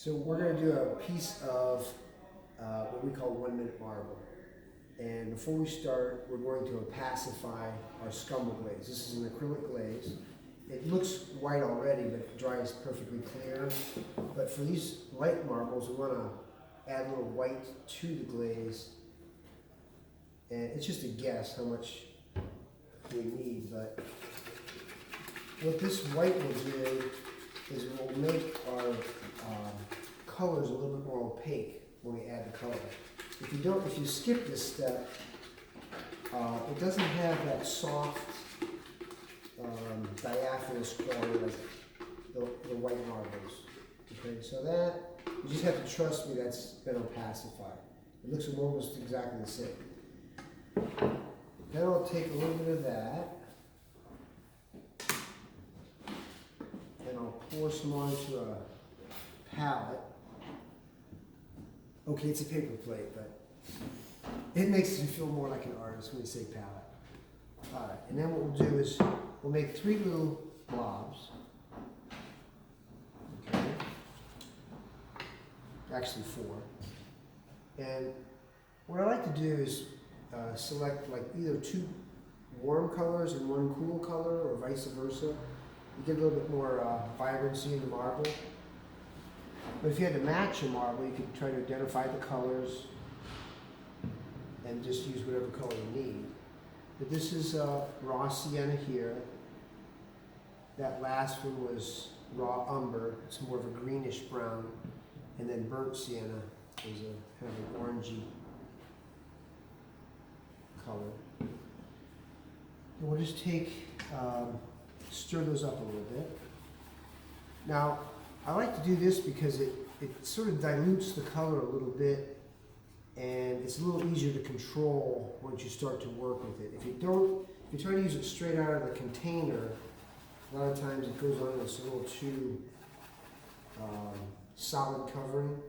So we're going to do a piece of what we call 1 minute marble. And before we start, we're going to opacify our scumble glaze. This is an acrylic glaze. It looks white already, but it dries perfectly clear. But for these light marbles, we want to add a little white to the glaze. And it's just a guess how much we need, but what this white will do is it will make our colors a little bit more opaque when we add the color. If you skip this step, it doesn't have that soft diaphanous quality like the white marbles. Okay, so that you just have to trust me that's been opacified. It looks almost exactly the same. Then I'll take a little bit of that and I'll pour some onto a palette. Okay, it's a paper plate, but it makes you feel more like an artist when you say palette. All right, and then what we'll do is we'll make 3 little blobs. Okay, actually 4. And what I like to do is select like either 2 warm colors and 1 cool color, or vice versa. You get a little bit more vibrancy in the marble. But if you had to match a marble, you could try to identify the colors and just use whatever color you need. But this is raw sienna here. That last one was raw umber. It's more of a greenish brown. And then burnt sienna is a kind of an orangey color. And we'll just stir those up a little bit. Now, I like to do this because it sort of dilutes the color a little bit, and it's a little easier to control once you start to work with it. If you try to use it straight out of the container, a lot of times it goes on this a little too solid covering.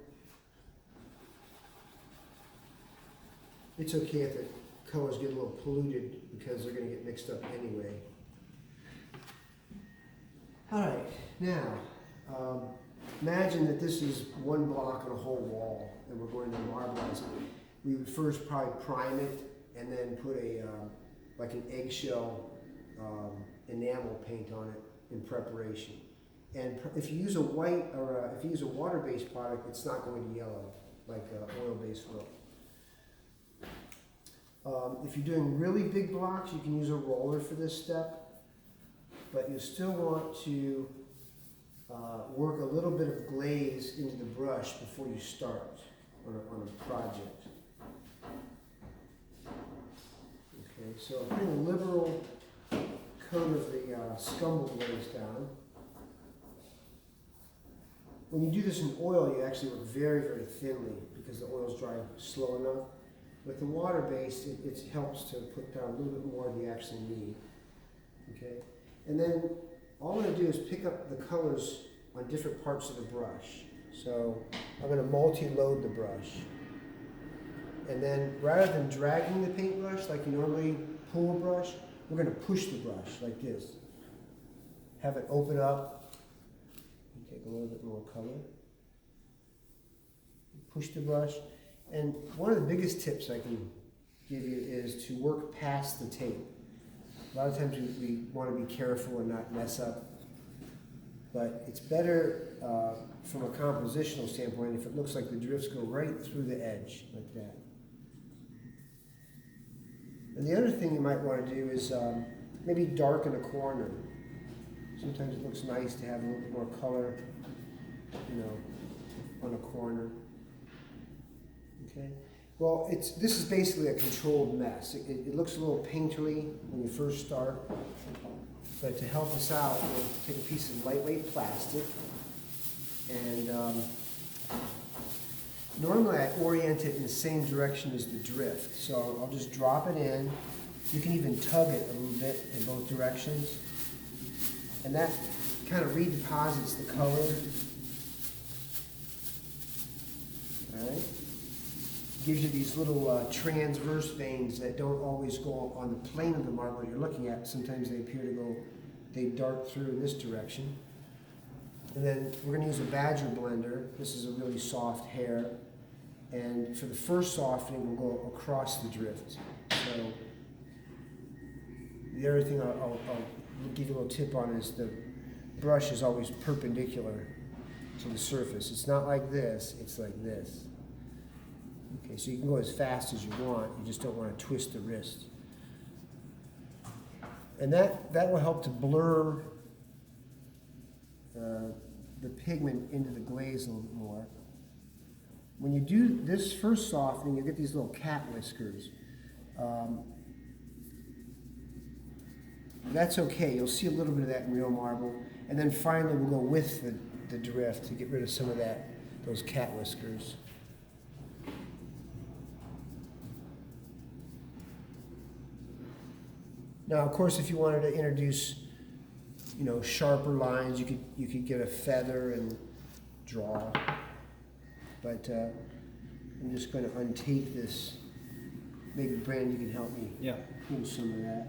It's okay if the colors get a little polluted because they're going to get mixed up anyway. All right, now imagine that this is 1 block on a whole wall and we're going to marbleize it. We would first probably prime it and then put like an eggshell enamel paint on it in preparation. And if you use a white or if you use a water-based product, it's not going to yellow like oil-based will. If you're doing really big blocks, you can use a roller for this step, but you still want to work a little bit of glaze into the brush before you start on a project. Okay, so I'm putting a liberal coat of the scumble glaze down. When you do this in oil, you actually work very, very thinly because the oil's dry slow enough. With the water-based, it helps to put down a little bit more than you actually need. Okay, and then all I'm going to do is pick up the colors on different parts of the brush. So I'm going to multi-load the brush. And then rather than dragging the paintbrush like you normally pull a brush, we're going to push the brush like this. Have it open up. Take a little bit more color. Push the brush. And one of the biggest tips I can give you is to work past the tape. A lot of times we want to be careful and not mess up. But it's better from a compositional standpoint if it looks like the drifts go right through the edge, like that. And the other thing you might want to do is maybe darken a corner. Sometimes it looks nice to have a little bit more color, on a corner. Okay. Well, this is basically a controlled mess. It looks a little painterly when you first start. But to help us out, we'll take a piece of lightweight plastic, and normally I orient it in the same direction as the drift. So I'll just drop it in. You can even tug it a little bit in both directions. And that kind of redeposits the color. All right. Gives you these little transverse veins that don't always go on the plane of the marble you're looking at. Sometimes they appear to go, they dart through in this direction. And then we're going to use a Badger blender. This is a really soft hair. And for the first softening, we'll go across the drift. So the other thing I'll give you a little tip on is the brush is always perpendicular to the surface. It's not like this, it's like this. Okay, so you can go as fast as you want, you just don't want to twist the wrist. And that will help to blur the pigment into the glaze a little bit more. When you do this first softening, you get these little cat whiskers. That's okay, you'll see a little bit of that in real marble. And then finally we'll go with the drift to get rid of some of those cat whiskers. Now, of course, if you wanted to introduce, sharper lines, you could get a feather and draw. But I'm just going to untape this. Maybe Brandon, you can help me. Yeah. Pull some of that.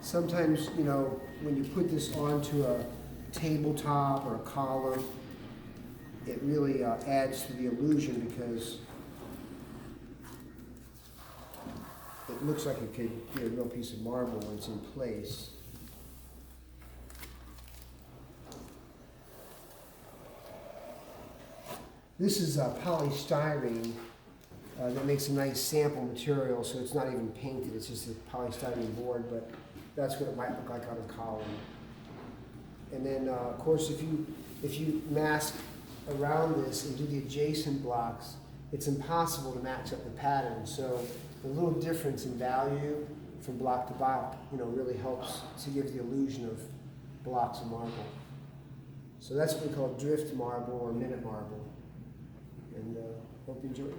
Sometimes, when you put this onto a tabletop or a column, it really adds to the illusion because it looks like it could be a real piece of marble when it's in place. This is polystyrene that makes a nice sample material, so it's not even painted, it's just a polystyrene board, but that's what it might look like on a column. And then, of course, if you mask around this and do the adjacent blocks, it's impossible to match up the pattern. So the little difference in value from block to block, really helps to give the illusion of blocks of marble. So that's what we call drift marble or minute marble. And hope you enjoy it.